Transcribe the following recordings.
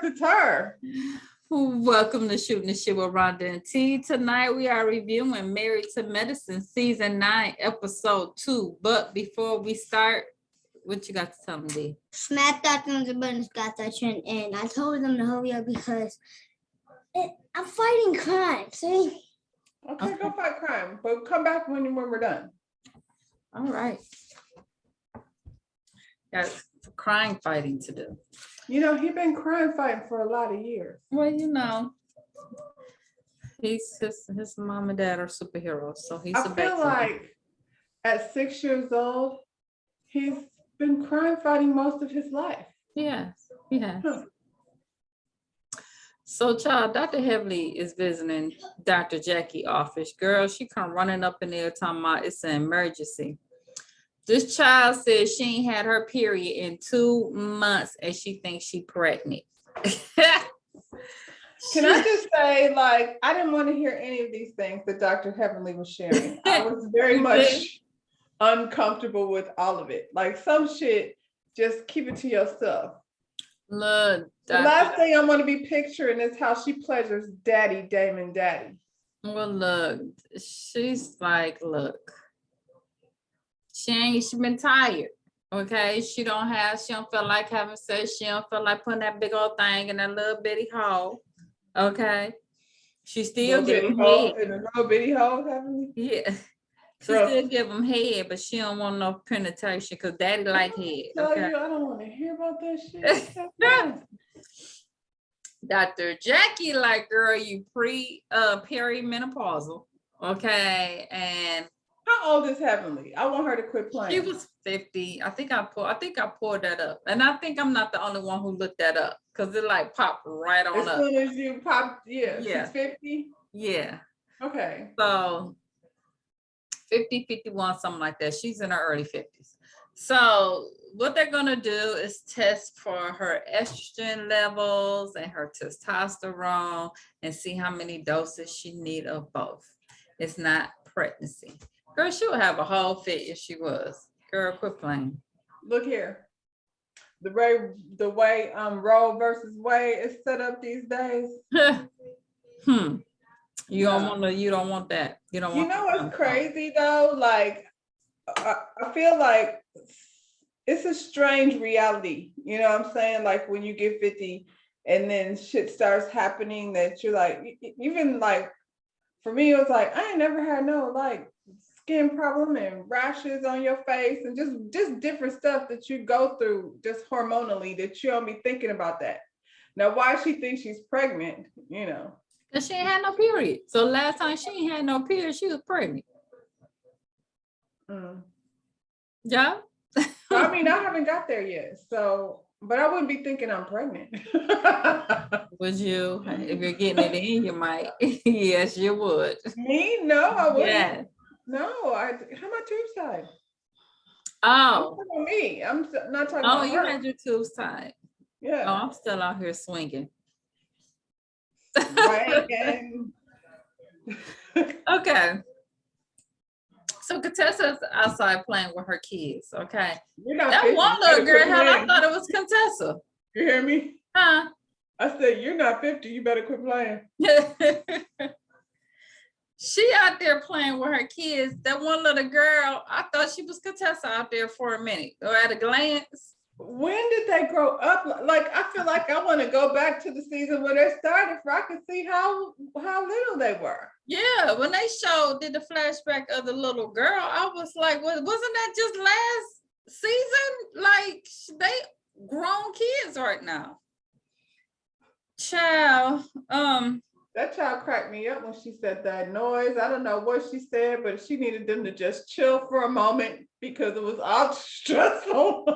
it's her. Welcome to Shooting the Shit with Rhonda and T. Tonight we are reviewing Married to Medicine Season 9, Episode 2. But before we start, what you got to tell them, D? Smack that thumbs up button, got that trend, and I told them to hurry up because I'm fighting crime. See? Okay, go fight crime, but come back when we're done. All right. Got crime fighting to do. You know, he's been crime fighting for a lot of years. Well, you know, his mom and dad are superheroes, so he's I feel like at 6 years old, he's been crime fighting most of his life. Yes, he has. So, child, Dr. Heavenly is visiting Dr. Jackie office. Girl, she come running up in there talking about it's an emergency. This child says she ain't had her period in 2 months and she thinks she pregnant. Can I just say, like, I didn't want to hear any of these things that Dr. Heavenly was sharing. I was very much uncomfortable with all of it. Like, some shit, just keep it to yourself. Look, the last thing I'm going to be picturing is how she pleasures Daddy, Damon, Daddy. Well, look, she's like, look, she been tired. Okay, she don't feel like having sex. She don't feel like putting that big old thing in that little bitty hole. Okay, she still giving head in a little bitty hole, Heavenly. Yeah, she still give them head, but she don't want no penetration because Daddy like head. Okay, I don't want to hear about that shit. Dr. Jackie, like, girl, you perimenopausal. Okay, and how old is Heavenly? I want her to quit playing. She was 50. I think I pulled that up. And I think I'm not the only one who looked that up because it like popped right on up. As soon as you popped, yeah. She's 50? Yeah. Okay. So 50, 51, something like that. She's in her early 50s. So what they're going to do is test for her estrogen levels and her testosterone and see how many doses she need of both. It's not pregnancy. Girl, she would have a whole fit if she was. Girl, quit playing. Look here. The way Roe versus Wade is set up these days. You don't want that. You don't want. You know what's crazy though? Like, I feel like it's a strange reality. You know what I'm saying? Like when you get 50 and then shit starts happening that you're like, even like, for me, it was like, I ain't never had no like skin problem and rashes on your face and just different stuff that you go through just hormonally that you don't be thinking about that. Now, why she thinks she's pregnant, you know? Because she ain't had no period. So last time she ain't had no period, she was pregnant. Yeah. I mean, I haven't got there yet. So, but I wouldn't be thinking I'm pregnant. Would you? If you're getting it in, you might. Yes, you would. Me? No, I wouldn't. Yeah. No, how about tube side? Oh. I'm me. I'm not talking about you had your tubes tied. Yeah. Oh, I'm still out here swinging. Right. Okay. So Contessa's outside playing with her kids. Okay. That one little girl I thought it was Contessa. You hear me? Huh? I said, you're not 50. You better quit playing. She out there playing with her kids. That one little girl, I thought she was Contessa out there for a minute. Or at a glance. When did they grow up? Like, I feel like I want to go back to the season where they started for I could see how little they were. Yeah, when they did the flashback of the little girl, I was like, wasn't that just last season? Like, they grown kids right now. Child, that child cracked me up when she said that noise. I don't know what she said, but she needed them to just chill for a moment because it was all stressful.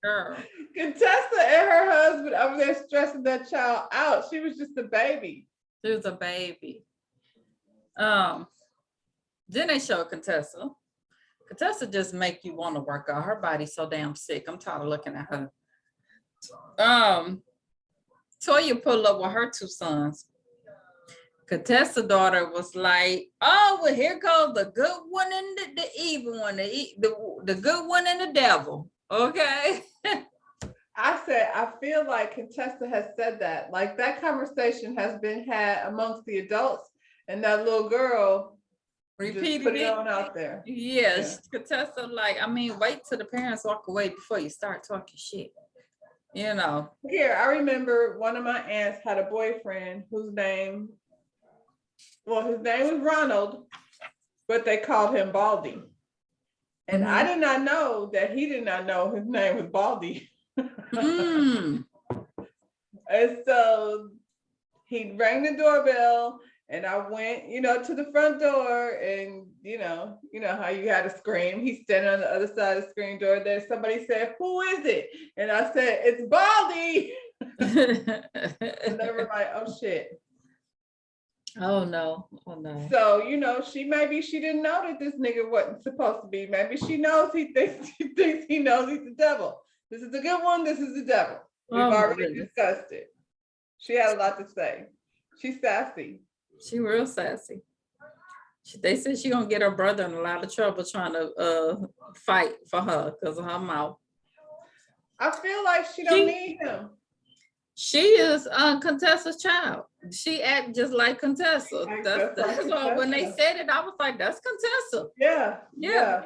Girl. Contessa and her husband over there stressing that child out. She was just a baby. She was a baby. Then they showed Contessa. Contessa just make you want to work out. Her body's so damn sick. I'm tired of looking at her. Toya pulled up with her 2 sons. Contessa's daughter was like, oh, well, here goes the good one and the evil one, the good one and the devil. Okay. I said, I feel like Contessa has said that. Like that conversation has been had amongst the adults, and that little girl just Repeated put it it. on out there. Yes, Contessa, like, I mean, wait till the parents walk away before you start talking shit. You know. Here, I remember one of my aunts had a boyfriend whose name, well, his name was Ronald, but they called him Baldy. And I did not know that he did not know his name was Baldy. Mm. And so he rang the doorbell, and I went, to the front door, and you know how you had to scream. He's standing on the other side of the screen door. There, somebody said, "Who is it?" And I said, "It's Baldy." And they were like, "Oh shit." Oh no. Oh no. So, she didn't know that this nigga wasn't supposed to be. Maybe she knows he thinks he knows he's the devil. This is a good one. This is the devil. We've Oh, my already goodness. discussed it. She had a lot to say. She's sassy. She real sassy. They said she gonna get her brother in a lot of trouble trying to fight for her because of her mouth. I feel like she don't need him. She is Contessa's child. She act just like Contessa. That's why when they said it, I was like, that's Contessa. Yeah. Yeah.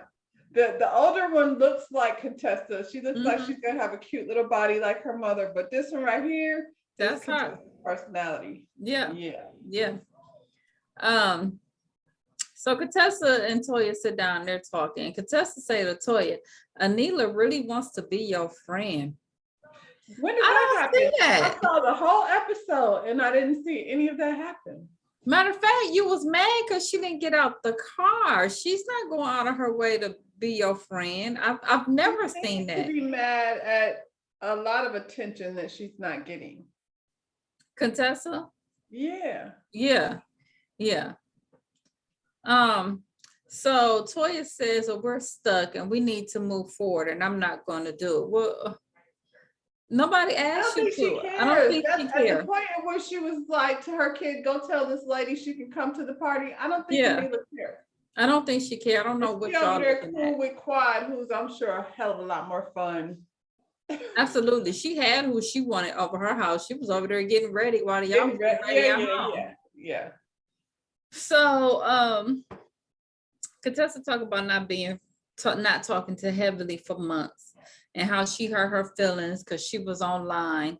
The older one looks like Contessa. She looks like she's gonna have a cute little body like her mother. But this one right here, That's her Contessa's personality. Yeah. Yeah. So Contessa and Toya sit down, they're talking. And Contessa say to Toya, Anila really wants to be your friend. When did that happen? See that. I saw the whole episode and I didn't see any of that happen. Matter of fact, you was mad because she didn't get out the car. She's not going out of her way to be your friend. I've never seen that. To be mad at a lot of attention that she's not getting. Contessa? Yeah. So Toya says, well, we're stuck and we need to move forward and I'm not going to do it. Well, nobody asked you to. I don't think she cares. At the point where she was like to her kid, go tell this lady she can come to the party. I don't think Anila cares. I don't think she cares. I don't know what y'all looking at. With Quad, who's I'm sure a hell of a lot more fun. Absolutely. She had who she wanted over her house. She was over there getting ready while y'all was getting ready at home. Yeah. So Contessa talked about not talking to Heavenly for months and how she hurt her feelings because she was online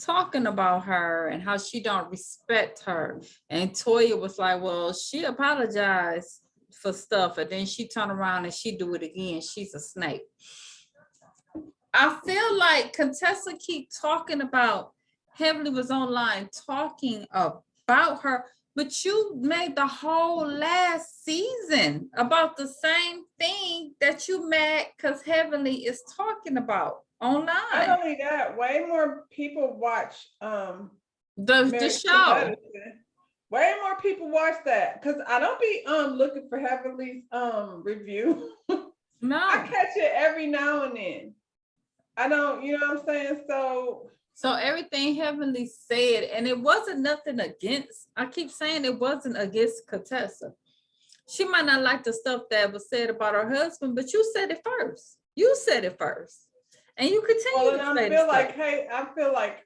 talking about her and how she don't respect her. And Toya was like, well, she apologized for stuff and then she turned around and she do it again. She's a snake. I feel like Contessa keep talking about Heavenly was online talking about her, but you made the whole last season about the same thing that you mad because Heavenly is talking about online. Not only that, way more people watch the show. Way more people watch that because I don't be looking for Heavenly's review. No, I catch it every now and then. I don't, you know what I'm saying? So everything Heavenly said, and it wasn't nothing against, I keep saying it wasn't against Contessa. She might not like the stuff that was said about her husband, but you said it first. You said it first. And you continue to say it. I feel like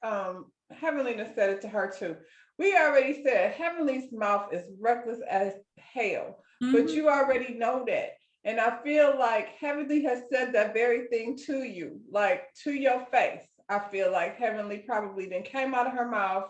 Heavenly said it to her too. We already said Heavenly's mouth is reckless as hell, but you already know that. And I feel like Heavenly has said that very thing to you, like to your face. I feel like Heavenly probably then came out of her mouth,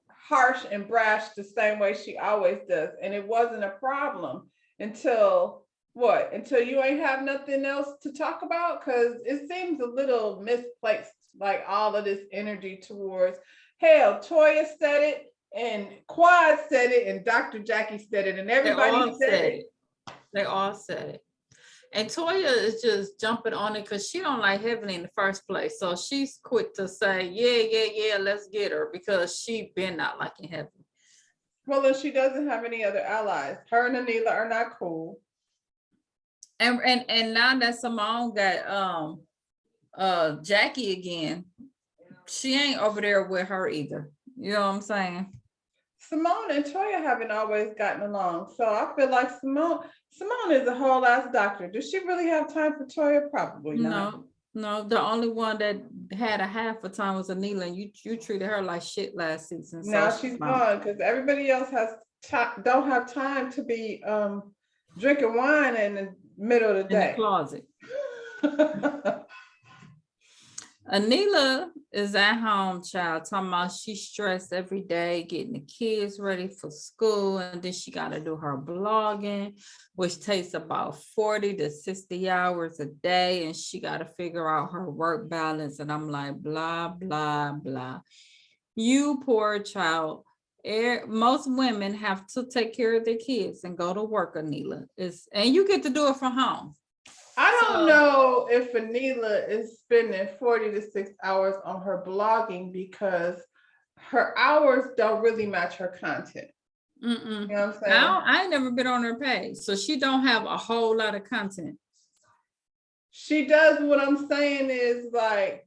harsh and brash the same way she always does. And it wasn't a problem until what? Until you ain't have nothing else to talk about? Because it seems a little misplaced, like all of this energy towards, hell, Toya said it, and Quad said it, and Dr. Jackie said it, and everybody said it. They all said it. And Toya is just jumping on it because she don't like Heavenly in the first place. So she's quick to say, yeah, let's get her because she been not liking Heavenly. Well, and she doesn't have any other allies. Her and Anila are not cool. And now that Simone got Jackie again, she ain't over there with her either. You know what I'm saying? Simone and Toya haven't always gotten along. So I feel like Simone is a whole ass doctor. Does she really have time for Toya? Probably not. No, the only one that had a half a time was Anila, and you treated her like shit last season. So Now she's gone because everybody else don't have time to be drinking wine in the middle of the in the day. closet. Anila is at home, child, talking about she's stressed every day, getting the kids ready for school, and then she got to do her blogging, which takes about 40 to 60 hours a day, and she got to figure out her work balance. And I'm like, blah, blah, blah. You poor child. Most women have to take care of their kids and go to work, Anila. And you get to do it from home. I don't know if Anila is spending 40 to 6 hours on her blogging because her hours don't really match her content. Mm-mm. You know what I'm saying? I ain't never been on her page, so she don't have a whole lot of content. She does. What I'm saying is like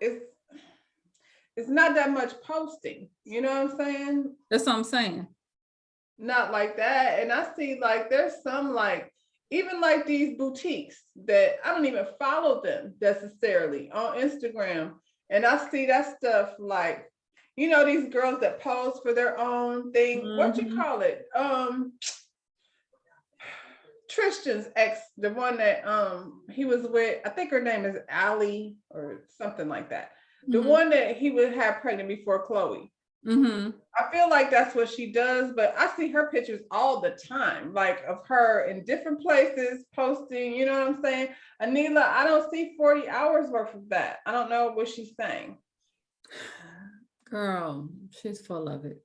it's not that much posting. You know what I'm saying? That's what I'm saying. Not like that. And I see like there's some like even like these boutiques that I don't even follow them necessarily on Instagram. And I see that stuff like, you know, these girls that pose for their own thing. What you call it? Tristan's ex, the one that he was with, I think her name is Allie or something like that. The one that he would have pregnant before Chloe. I feel like that's what she does, but I see her pictures all the time, like of her in different places posting, you know what I'm saying? Anila, I don't see 40 hours worth of that. I don't know what she's saying. Girl, she's full of it.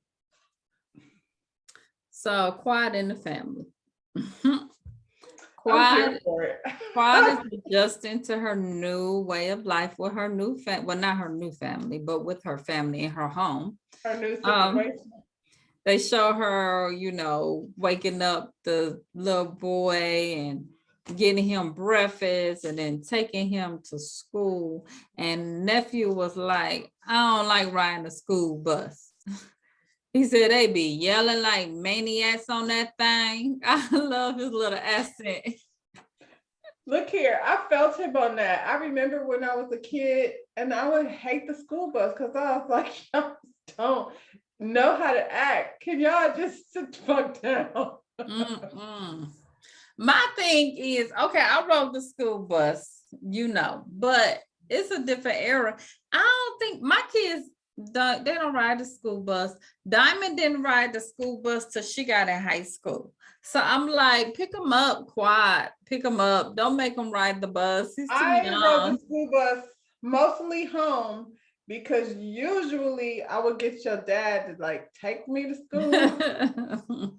So quiet in the family. Quiet is adjusting to her new way of life with her new family. Well, not her new family, but with her family in her home. Her new situation. They show her, you know, waking up the little boy and getting him breakfast and then taking him to school. And nephew was like, I don't like riding the school bus. He said they be yelling like maniacs on that thing. I love his little accent. Look here, I felt him on that. I remember when I was a kid and I would hate the school bus because I was like, y'all don't know how to act. Can y'all just sit the fuck down? My thing is, okay, I rode the school bus, you know, but it's a different era. I don't think my kids they don't ride the school bus. Diamond didn't ride the school bus till she got in high school. So I'm like, pick them up, quiet, pick them up. Don't make them ride the bus. He's too young. Rode the school bus mostly home because usually I would get your dad to like take me to school.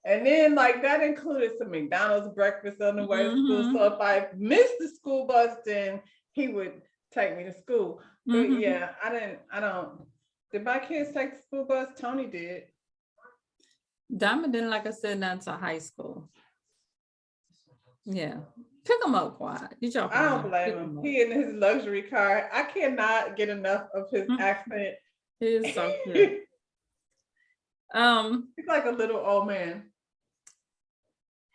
And then like that included some McDonald's breakfast on the way to school. So if I missed the school bus, then he would take me to school. But yeah, I don't. Did my kids take the school bus? Tony did. Diamond didn't, like I said, not until high school. Yeah. Pick him up, quiet. I don't blame him. He in his luxury car. I cannot get enough of his accent. He is so cute. He's like a little old man.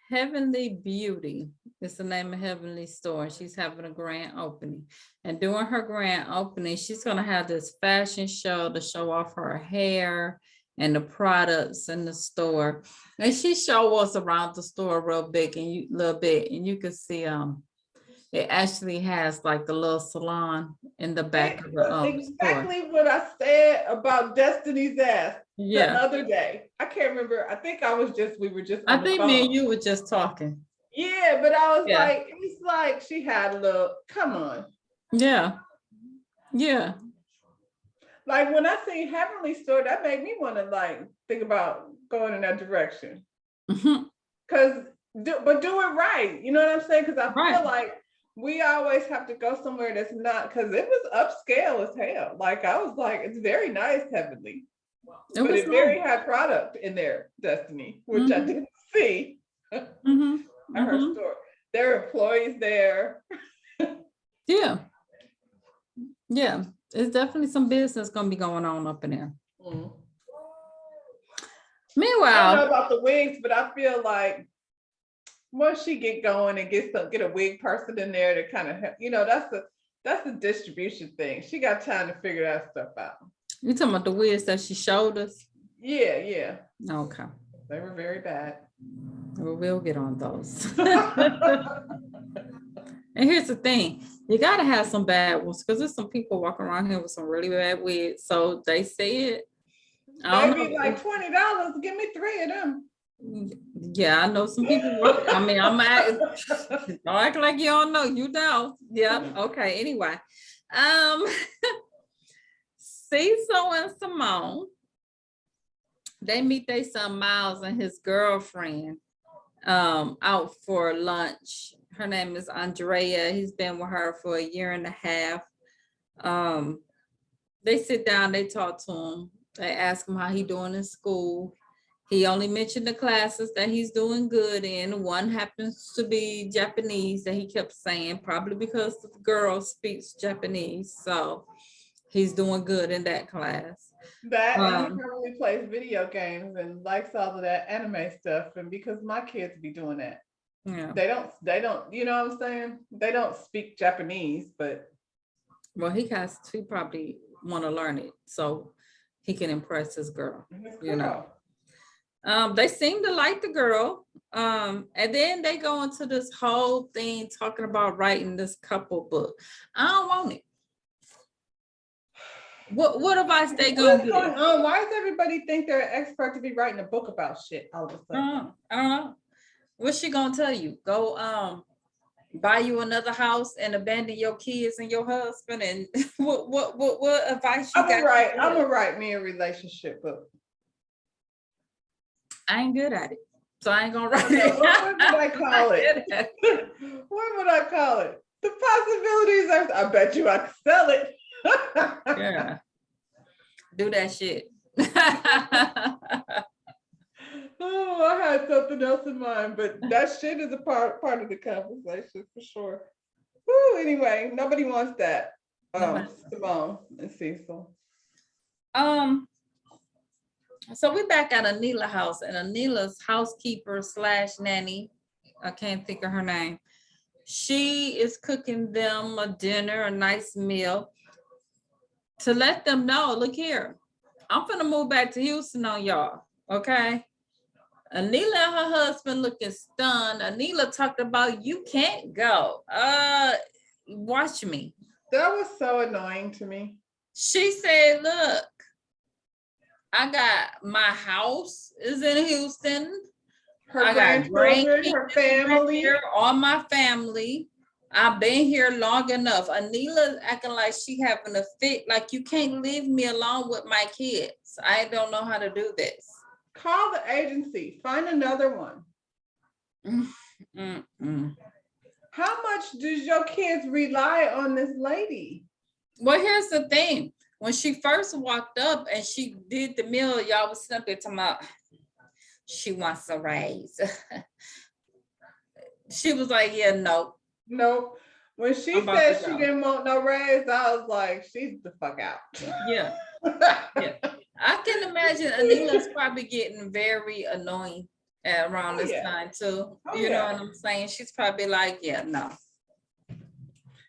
Heavenly Beauty is the name of Heavenly Store. She's having a grand opening. And during her grand opening, she's going to have this fashion show to show off her hair and the products in the store. And she show us around the store real big and you can see it actually has like the little salon in the back of the exactly store. What I said about Destiny's ass the other day. I can't remember. I think we were just I think me and you were just talking. Yeah, but I was like, it's like she had a little, come on. Yeah. Yeah. Like when I see Heavenly Store, that made me want to like think about going in that direction. But do it right. You know what I'm saying? Because I feel like we always have to go somewhere that's not, because it was upscale as hell. Like I was like, it's very nice, Heavenly. But it very high product in there, Destiny, which I didn't see at her store. There are employees there. Yeah. Yeah. It's definitely some business going to be going on up in there. Meanwhile, I don't know about the wigs, but I feel like once she get going and get a wig person in there to kind of, you know, That's a distribution thing. She got time to figure that stuff out. You talking about the wigs that she showed us? Yeah, yeah. Okay. They were very bad. Well, we'll get on those. And here's the thing, you gotta have some bad ones because there's some people walking around here with some really bad wigs. So they say it. I don't Maybe know. like $20. Give me 3 of them. Yeah, I know some people. I mean, don't act like you don't know. You know. Yeah. Okay. Anyway, um, Cecil and Simone, they meet their son Miles and his girlfriend out for lunch. Her name is Andrea. He's been with her for 1.5 years. They sit down, they talk to him. They ask him how he doing in school. He only mentioned the classes that he's doing good in. One happens to be Japanese that he kept saying, probably because the girl speaks Japanese. So he's doing good in that class. That and he probably plays video games and likes all of that anime stuff. And because my kids be doing that. Yeah. They don't, you know what I'm saying? They don't speak Japanese, but well, he probably want to learn it so he can impress his girl. You know. They seem to like the girl. And then they go into this whole thing talking about writing this couple book. I don't want it. What advice they gonna What's going on? Why does everybody think they're an expert to be writing a book about shit all of a sudden? I don't know. What's she gonna tell you? Go buy you another house and abandon your kids and your husband, and what advice you got? I'm gonna write me a relationship book. I ain't good at it, so I ain't gonna write it. What would I call it? What would I call it? The possibilities are, I bet you I could sell it. Yeah. Do that shit. Oh, I had something else in mind, but that shit is a part of the conversation for sure. Woo, anyway, nobody wants that. Simone and Cecil. So we're back at Anila's house, and Anila's housekeeper / nanny, I can't think of her name. She is cooking them a dinner, a nice meal, to let them know, look here, I'm gonna move back to Houston on y'all, okay? Anila and her husband looking stunned. Anila talked about, you can't go. Watch me. That was so annoying to me. She said, look, I got my house is in Houston. Her grandchildren, her family. All my family. I've been here long enough. Anila's acting like she having a fit, like you can't leave me alone with my kids. I don't know how to do this. Call the agency, find another one. How much does your kids rely on this lady? Well, here's the thing. When she first walked up and she did the meal, y'all was sitting up there talking about, she wants a raise. She was like, yeah, no. Nope. When she said she didn't want no raise, I was like, she's the fuck out. Yeah. Yeah. I can imagine Anila's probably getting very annoying around this time too. You know what I'm saying? She's probably like, yeah, no.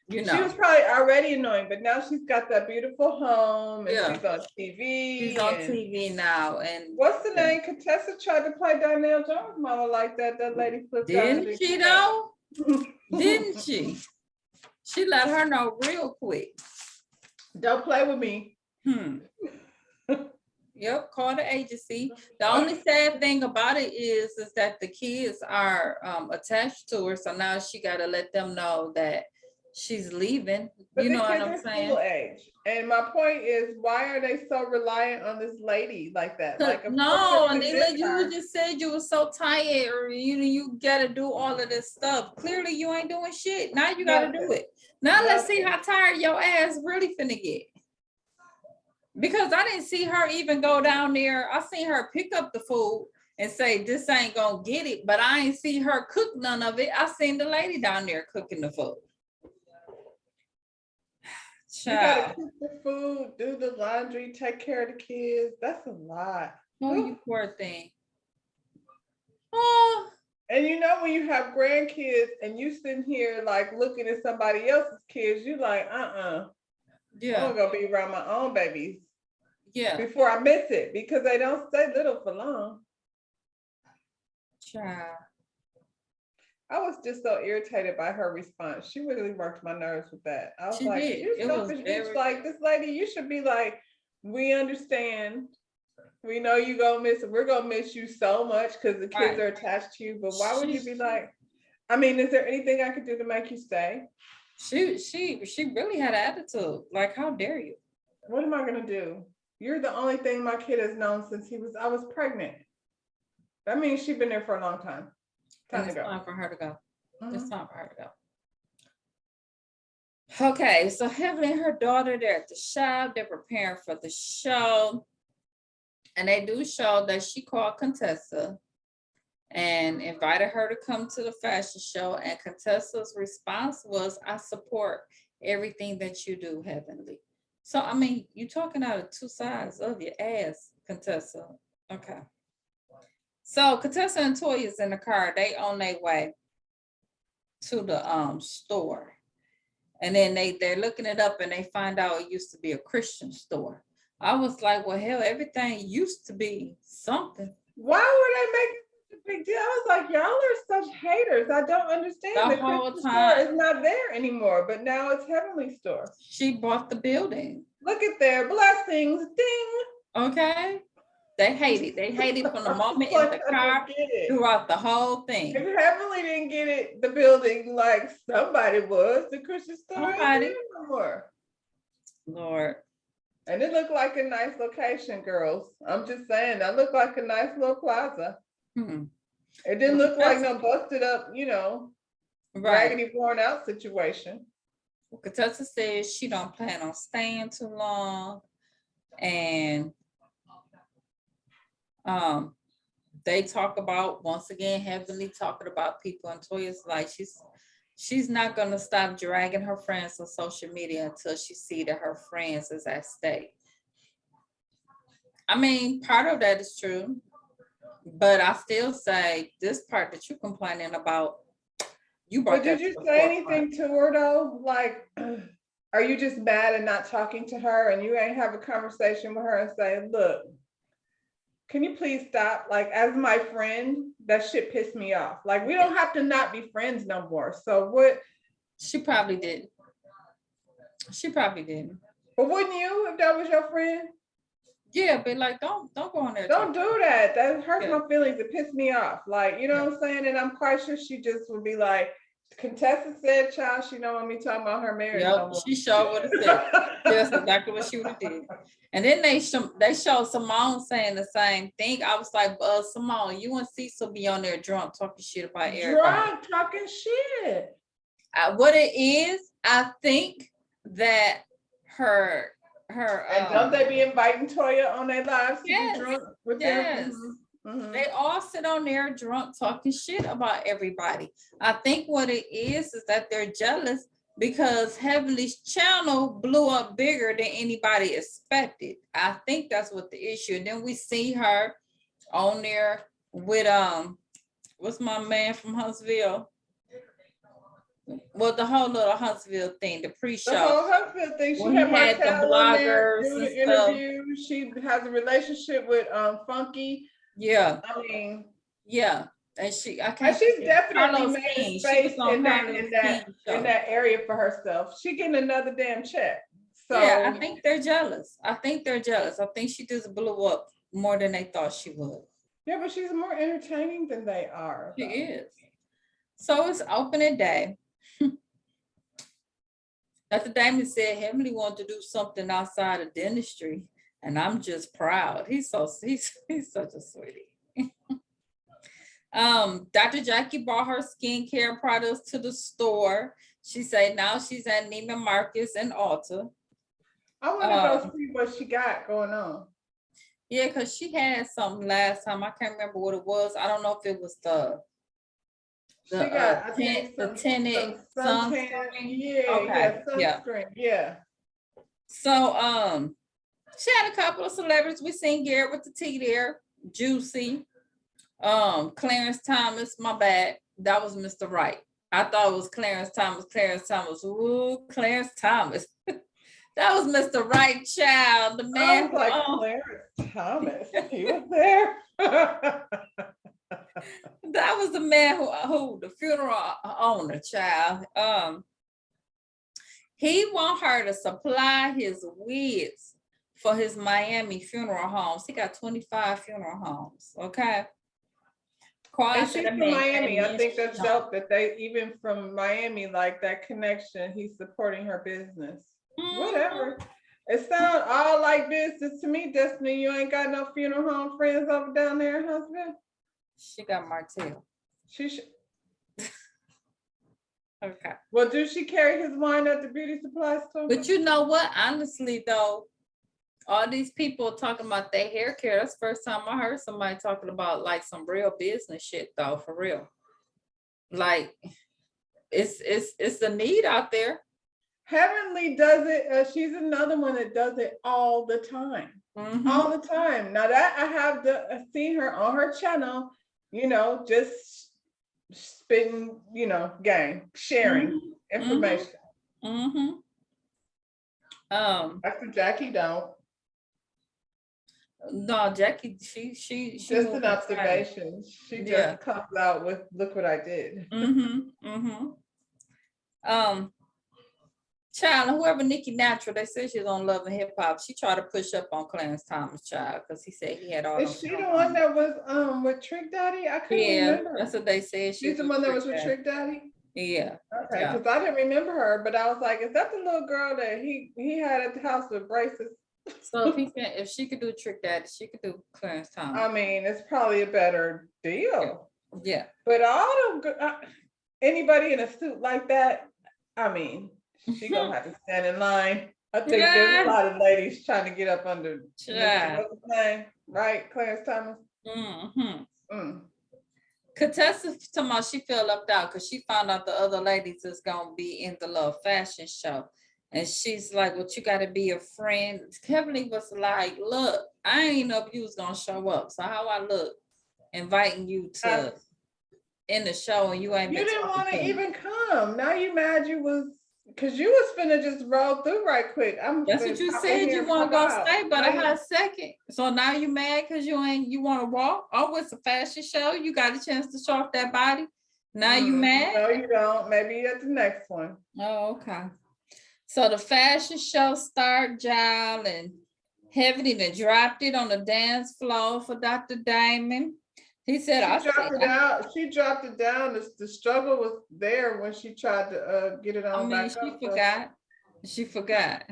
You know. She was probably already annoying, but now she's got that beautiful home and she's on TV. She's on TV now. And what's the name? Contessa tried to play Donnell Jones' mama like that. That lady flipped out. Didn't she though? Didn't she? She let her know real quick. Don't play with me. Yep, call the agency. The only sad thing about it is that the kids are attached to her, so now she got to let them know that she's leaving. But you know what I'm saying? School age. And my point is, why are they so reliant on this lady like that? Like, no, Anila, you just said you were so tired, or you got to do all of this stuff. Clearly, you ain't doing shit. Now you got to do it. Now let's see how tired your ass really finna get. Because I didn't see her even go down there. I seen her pick up the food and say, this ain't gonna get it, but I ain't see her cook none of it. I seen the lady down there cooking the food. You gotta cook the food, do the laundry, take care of the kids. That's a lot. Oh, you poor thing. Oh, And you know when you have grandkids and you sitting here like looking at somebody else's kids, you like, I'm Yeah, gonna go be around my own babies yeah. before I miss it because they don't stay little for long. Child. I was just so irritated by her response. She really worked my nerves with that. I was She like, did. you It was selfish bitch, very. like this lady, you should be like, we understand. We know you gonna miss it. We're gonna miss you so much because the kids Right. are attached to you. But why would you She- be like, I mean, is there anything I could do to make you stay? She really had an attitude. Like, how dare you? What am I gonna do? You're the only thing my kid has known since I was pregnant. That means she's been there for a long time. And Time to it's go. time for her to go. It's Mhm. time for her to go. Okay, so Heavenly and her daughter, they're at the shop, they're preparing for the show. And they do show that she called Contessa and invited her to come to the fashion show. And Contessa's response was, I support everything that you do, Heavenly. So, I mean, you're talking out of two sides of your ass, Contessa. Okay. So Contessa and Toya is in the car. They on their way to the store. And then they're looking it up and they find out it used to be a Christian store. I was like, well, hell, everything used to be something. Why would they make such a big deal? I was like, y'all are such haters. I don't understand. The The whole Christian time. store is not there anymore, but now it's Heavenly Store. She bought the building. Look at their blessings. Ding. Okay. They hate it. They hate it from the moment in Like, the I car don't get it. throughout the whole thing. If Heavenly didn't get it, the building like somebody was, the Christian store ain't Somebody. there no more. Lord. And it looked like a nice location, girls. I'm just saying, that looked like a nice little plaza. Hmm. It didn't look like no busted up, Right. raggedy worn out situation. Contessa says she don't plan on staying too long. And they talk about, once again, Heavenly talking about people, and Toya's like, she's not gonna stop dragging her friends on social media until she see that her friends is at stake. I mean, part of that is true, but I still say this part that you're complaining about, you brought But did that you to the say forefront. anything to her though? Like, are you just mad and not talking to her and you ain't have a conversation with her and say, look, can you please stop? Like, as my friend, that shit pissed me off. Like, we don't have to not be friends no more. So what? She probably didn't. She probably didn't. But wouldn't you if that was your friend? Yeah, but like, don't go on there. Don't do that. That hurts Yeah. my feelings. It pissed me off. Like, you know what I'm saying? And I'm quite sure she just would be like, Contessa said, child, she don't want me talking about her marriage. no Yep, more." she sure would have said. That's exactly what she would have did. And then they showed Simone saying the same thing. I was like, Simone, you and Cecil be on there drunk talking shit about everybody. Drunk talking shit. What it is, I think that her And don't they be inviting Toya on their lives to Yes, be drunk with yes. them? Mhm. They all sit on there drunk talking shit about everybody. I think what it is that they're jealous because Heavenly's channel blew up bigger than anybody expected. I think that's what the issue. And then we see her on there with what's my man from Huntsville? Well, the whole little Huntsville thing, the The pre-show. whole husband thing. She When had he had the Martell on there bloggers doing and the stuff. interview. She has a relationship with Funky. Yeah, I mean, yeah. And she's definitely Carlos made King. a She space was on in that Carlos in that King's show. in that area for herself. She getting another damn check. So Yeah, I think they're jealous. I think she just blew up more than they thought she would. yeah, but she's more entertaining than they are. She is. So it's opening day. Dr. Damon said Heavenly wanted to do something outside of dentistry, and I'm just proud. He's such a sweetie. Dr. Jackie brought her skincare products to the store. She said now she's at Neiman Marcus and Ulta. I want to go see what she got going on. Yeah, because she had something last time. I can't remember what it was. I don't know if it was the She got, I think, the tinted suntan. sunscreen. Yeah, Okay, yeah. sunscreen. Yeah. So she had a couple of celebrities. We seen Garrett with the tea there, Juicy. Clarence Thomas, my bad. That was Mr. Wright. I thought it was Clarence Thomas. Clarence Thomas. Ooh, Clarence Thomas. That was Mr. Wright, child. The I man. was like, Clarence Thomas, he was there. That was the man who the funeral owner, child. He want her to supply his wigs for his Miami funeral homes. He got 25 funeral homes. Okay. And she's from Miami. I think that's dope that they, even from Miami, like that connection, he's supporting her business. Whatever. It sounds all like business to me, Destiny. You ain't got no funeral home friends over down there, husband? She got Martell. She should. Okay. Well, do she carry his wine at the beauty supply store? But you know what? Honestly, though, all these people talking about their hair care. That's the first time I heard somebody talking about like some real business shit, though, for real. Like, it's a need out there. Heavenly does it. She's another one that does it all the time. Mhm. All the time. Now that I have seen her on her channel, you know, just spitting, you know, gang, sharing information. Mm-hmm. Dr. Jackie don't. No, Jackie, she Just moved an inside. observation. She just Yeah. comes out with, look what I did. Child, whoever Nikki Natural, they said she's on Love and Hip Hop. She tried to push up on Clarence Thomas, child, because he said he had all. Is she the one that was with Trick Daddy? I couldn't remember. That's what they said. She's the one that was with Trick Daddy? Yeah. Okay, Yeah. because I didn't remember her, but I was like, is that the little girl that he had at the house with braces? So if she could do Trick Daddy, she could do Clarence Thomas. I mean, it's probably a better deal. Yeah. But all the anybody in a suit like that, I mean, she gonna have to stand in line. I think there's a lot of ladies trying to get up under. What's his name? Right, Clarence Thomas. Contessa told me she felt left out because she found out the other ladies is gonna be in the little fashion show. And she's like, well, you gotta be a friend. Heavenly was like, look, I ain't know if you was gonna show up. So how I look inviting you to in the show and you ain't You been didn't talking want to to me. even come. Now you mad you was, because you was finna just roll through right quick. That's what you said, you want to go stay, but I had a second. So now you mad because you want to walk? Oh, it's a fashion show. You got a chance to show off that body. Now you mad? No, you don't. Maybe at the next one. Oh, okay. So the fashion show start, Jal, and Heavenly then dropped it on the dance floor for Dr. Diamond. He said, She dropped it down. The struggle was there when she tried to get it on back up. She forgot.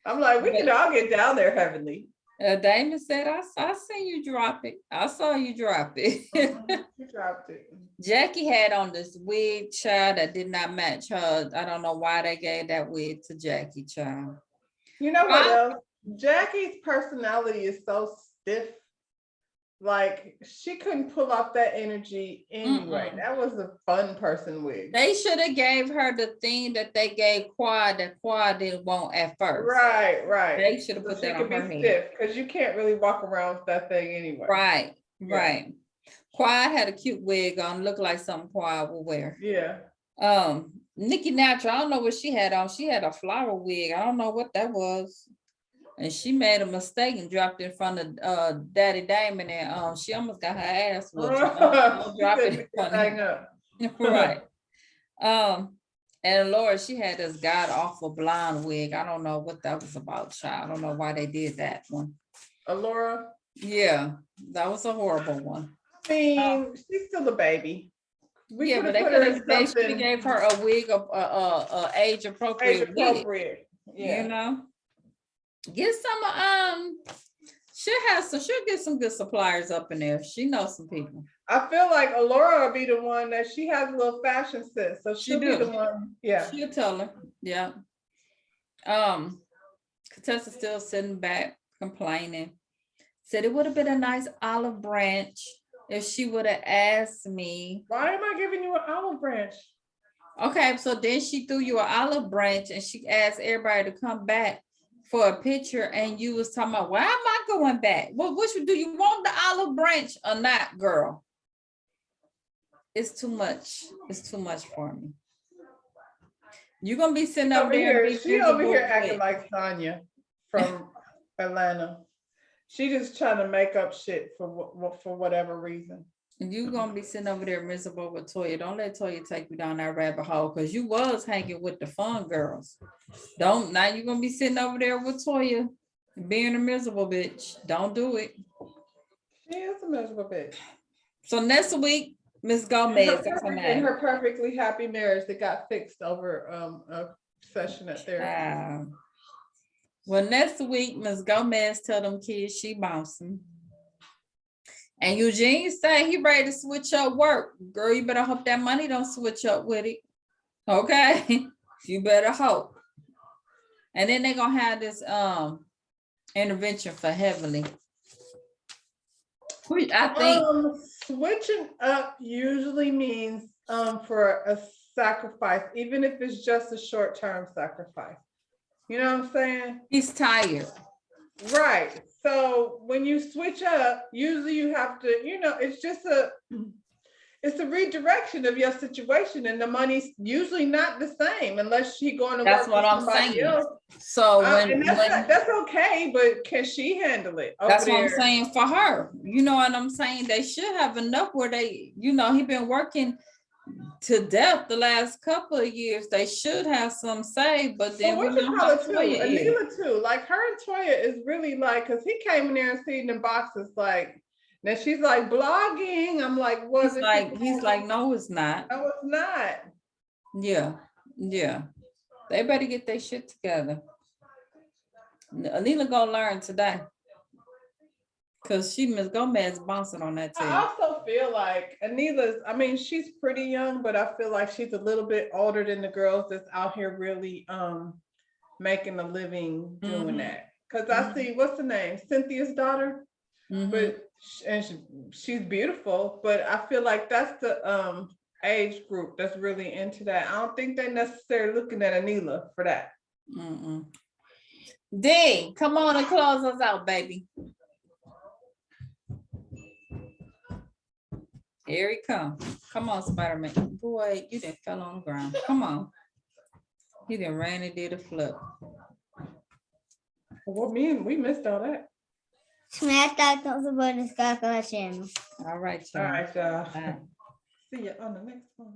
I'm like, we can all get down there, Heavenly. Damon said, I seen you drop it. I saw you drop it. She dropped it. Jackie had on this wig, child, that did not match her. I don't know why they gave that wig to Jackie, child. You know what else? Jackie's personality is so stiff. Like, she couldn't pull off that energy anyway. That was a fun person wig. They should have gave her the thing that they gave Quad that Quad didn't want at first. Right. They should have put that on her head. Because you can't really walk around with that thing anyway. Right. Quad had a cute wig on, looked like something Quad would wear. Yeah. Nikki Natural, I don't know what she had on. She had a flower wig. I don't know what that was. And she made a mistake and dropped it in front of Daddy Diamond, and she almost got her ass whooped. Drop it in front of him. Right. And Laura, she had this god awful blonde wig. I don't know what that was about, child. I don't know why they did that one. Laura? Yeah, that was a horrible one. I mean, she's still a baby. But they gave her a wig of age appropriate. Yeah. You know. Get some she'll get some good suppliers up in there. She knows some people. I feel like Alora will be the one that she has a little fashion sense. So she'll be the one. Yeah. She'll tell her. Yeah. Contessa's still sitting back complaining. Said it would have been a nice olive branch if she would have asked me. Why am I giving you an olive branch? Okay, so then she threw you an olive branch and she asked everybody to come back for a picture, and you was talking about, why am I going back? Well, which do you want, the olive branch or not, girl? it's too much. It's too much for me. You're gonna be sitting up Over there. here, And be she over here miserable acting with- like Tanya from Atlanta. She just trying to make up shit for whatever reason. And you gonna be sitting over there miserable with Toya. Don't let Toya take you down that rabbit hole because you was hanging with the fun girls. Don't now you're gonna be sitting over there with Toya being a miserable bitch. Don't do it. She is a miserable bitch. So next week, Miss Gomez, that's her In name. her perfectly happy marriage that got fixed over a session at therapy. Well, next week, Miss Gomez tell them kids she bouncing. And Eugene say he ready to switch up work. Girl, you better hope that money don't switch up with it. Okay, you better hope. And then they gonna have this intervention for Heavenly. I think Switching up usually means for a sacrifice, even if it's just a short-term sacrifice. You know what I'm saying? he's tired. Right. So when you switch up, usually you have to, it's a redirection of your situation, and the money's usually not the same unless she going to That's work what for I'm somebody saying. else. So And that's okay, but can she handle it? that's over what I'm there? saying for her. You know what I'm saying? They should have enough where they, he been working to death the last couple of years. They should have some saved, but then But we what you know call how it too? Toya is. Anila too. Like her and Toya is really like, cause he came in there and seen the boxes like, now she's like blogging. I'm like, He's like, no, it's not. no, it's not. Yeah. They better get their shit together. Anila gonna learn today. Cause Miss Gomez bouncing on that I team. also feel like she's pretty young, but I feel like she's a little bit older than the girls that's out here really making a living doing Mhm. that. Cause I see, what's the name? Cynthia's daughter. Mhm. But she's beautiful, but I feel like that's the age group that's really into that. I don't think they're necessarily looking at Anila for that. Mm-mm. D, come on and close us out, baby. Here he come. Come on, Spider-Man. Boy, you done fell on the ground. Come on. He done ran and did a flip. Well, we missed all that. Smash that notification button, subscribe to our channel. All right, All y'all. right, y'all. Bye. See you on the next one.